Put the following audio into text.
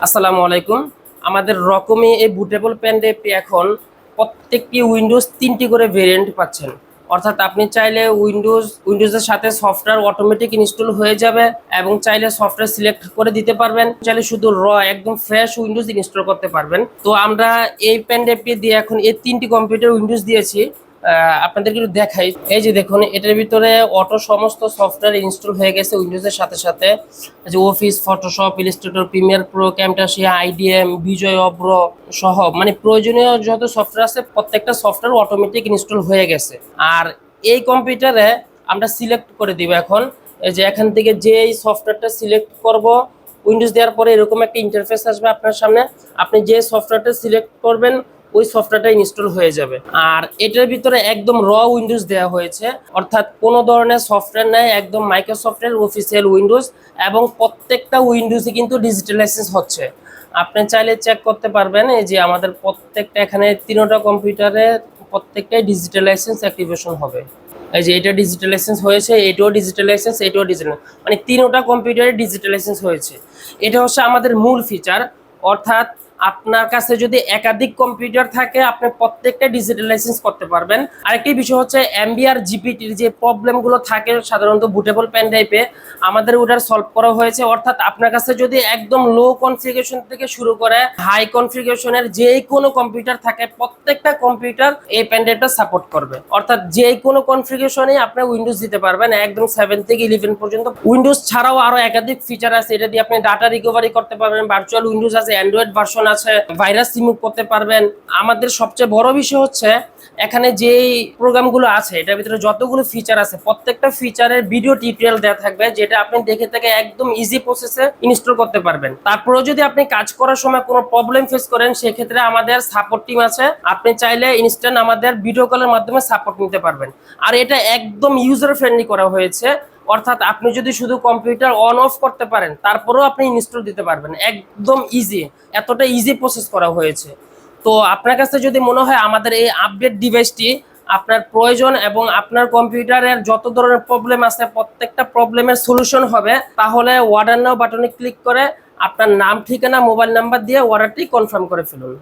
আসসালামু আলাইকুম। আমাদের রকমি এই বুটেবল পেন ড্রাইভটি এখন প্রত্যেকটি উইন্ডোজ ৩টি করে ভেরিয়েন্ট পাচ্ছেন। অর্থাৎ আপনি চাইলে উইন্ডোজের সাথে সফটওয়্যার অটোমেটিক ইনস্টল হয়ে যাবে এবং চাইলে সফটওয়্যার সিলেক্ট করে দিতে পারবেন, চাইলে শুধু একদম ফ্রেশ উইন্ডোজ ইনস্টল করতে পারবেন। তো আমরা এই পেন ড্রাইভটি দিয়ে এখন এই 3টি কম্পিউটার উইন্ডোজ দিয়েছি। আপনাদেরকে একটু দেখাই। এই যে দেখুন, এটার ভিতরে অটো সমস্ত সফটওয়্যার ইনস্টল হয়ে গেছে উইন্ডোজের সাথে সাথে। যে office, Photoshop, Illustrator, Premiere Pro, Camtasia, IDM, Bijoy, Avro সহ মানে প্রয়োজনীয় যত সফটওয়্যার আছে প্রত্যেকটা সফটওয়্যার অটোমেটিক ইনস্টল হয়ে গেছে। আর এই কম্পিউটারে আমরা সিলেক্ট করে দিব এখন। এই যে এখান থেকে যে সফটওয়্যারটা সিলেক্ট করব, উইন্ডোজ দেওয়ার পরে এরকম একটা ইন্টারফেস আসবে আপনার সামনে। আপনি যে সফটওয়্যারটা সিলেক্ট করবেন ওই সফটওয়্যারটা ইনস্টল হয়ে যাবে। আর এটার ভিতরে একদম উইন্ডোজ দেওয়া হয়েছে, অর্থাৎ কোনো ধরনের সফটওয়্যার নাই, একদম মাইক্রোসফটের অফিসিয়াল উইন্ডোজ। এবং প্রত্যেকটা উইন্ডোজে কিন্তু ডিজিটাল লাইসেন্স হচ্ছে। আপনি চাইলে চেক করতে পারবেন। এই যে আমাদের প্রত্যেকটা এখানে 3টা কম্পিউটারে প্রত্যেকটাই ডিজিটাল লাইসেন্স অ্যাক্টিভেশন হবে। এই যে এটা ডিজিটাল লাইসেন্স হয়েছে, এটাও ডিজিটাল লাইসেন্স, এটাও ডিজিটাল, মানে 3টা কম্পিউটারে ডিজিটাল লাইসেন্স হয়েছে। এটা হচ্ছে আমাদের মূল ফিচার। অর্থাৎ আপনার কাছে যদি একাধিক কম্পিউটার থাকে আপনি প্রত্যেকটা ডিজিটাল লাইসেন্স করতে পারবেন। আরেকটি বিষয় হচ্ছে এমবি আর জিপিটির যে প্রবলেমগুলো থাকে সাধারণত বুটেবল পেন ড্রাইভে, আমাদের ওটার সলভ করা হয়েছে। অর্থাৎ আপনার কাছে যদি একদম লো কনফিগারেশন থেকে শুরু করে হাই কনফিগারেশনের যে কোনো কম্পিউটার থাকে, প্রত্যেকটা কম্পিউটার এই পেন ড্রাইভটা সাপোর্ট করবে। অর্থাৎ যে কোনো কনফিগারেশনে আপনি উইন্ডোজ দিতে পারবেন, একদম 7 থেকে 11 পর্যন্ত। উইন্ডোজ ছাড়াও আরো একাধিক ফিচার আছে, এটা দিয়ে আপনি ডাটা রিকভারি করতে পারবেন, ভার্চুয়াল উইন্ডোজ আছে, অ্যান্ড্রয়েড ভার্সন আছে, ভাইরাস রিমুভ করতে পারবেন। আমাদের সবচেয়ে বড় বিষয় হচ্ছে এখানে যেই প্রোগ্রামগুলো আছে এটার ভিতরে যতগুলো ফিচার আছে প্রত্যেকটা ফিচারের ভিডিও টিউটোরিয়াল দেওয়া থাকবে, যেটা আপনি দেখে থেকে একদম ইজি প্রসেসে ইনস্টল করতে পারবেন। তারপরেও যদি আপনি কাজ করার সময় কোনো প্রবলেম ফেস করেন সেক্ষেত্রে আমাদের সাপোর্ট টিম আছে, আপনি চাইলে ইনস্ট্যান্ট আমাদের ভিডিও কলের মাধ্যমে সাপোর্ট নিতে পারবেন। আর এটা একদম ইউজার ফ্রেন্ডলি করা হয়েছে। অর্থাৎ আপনি যদি শুধু কম্পিউটার অন অফ করতে পারেন তারপরেও আপনি ইনস্টল দিতে পারবেন, একদম ইজি, এতটা ইজি প্রসেস করা হয়েছে। তো আপনার কাছে যদি মনে হয় আমাদের এই আপডেট ডিভাইসটি আপনার প্রয়োজন এবং আপনার কম্পিউটারের যত ধরনের প্রবলেম আছে প্রত্যেকটা প্রবলেমের সলিউশন হবে, তাহলে অর্ডার নাও বাটনে ক্লিক করে আপনার নাম, ঠিকানা, মোবাইল নাম্বার দিয়ে অর্ডারটি কনফার্ম করে ফেলুন।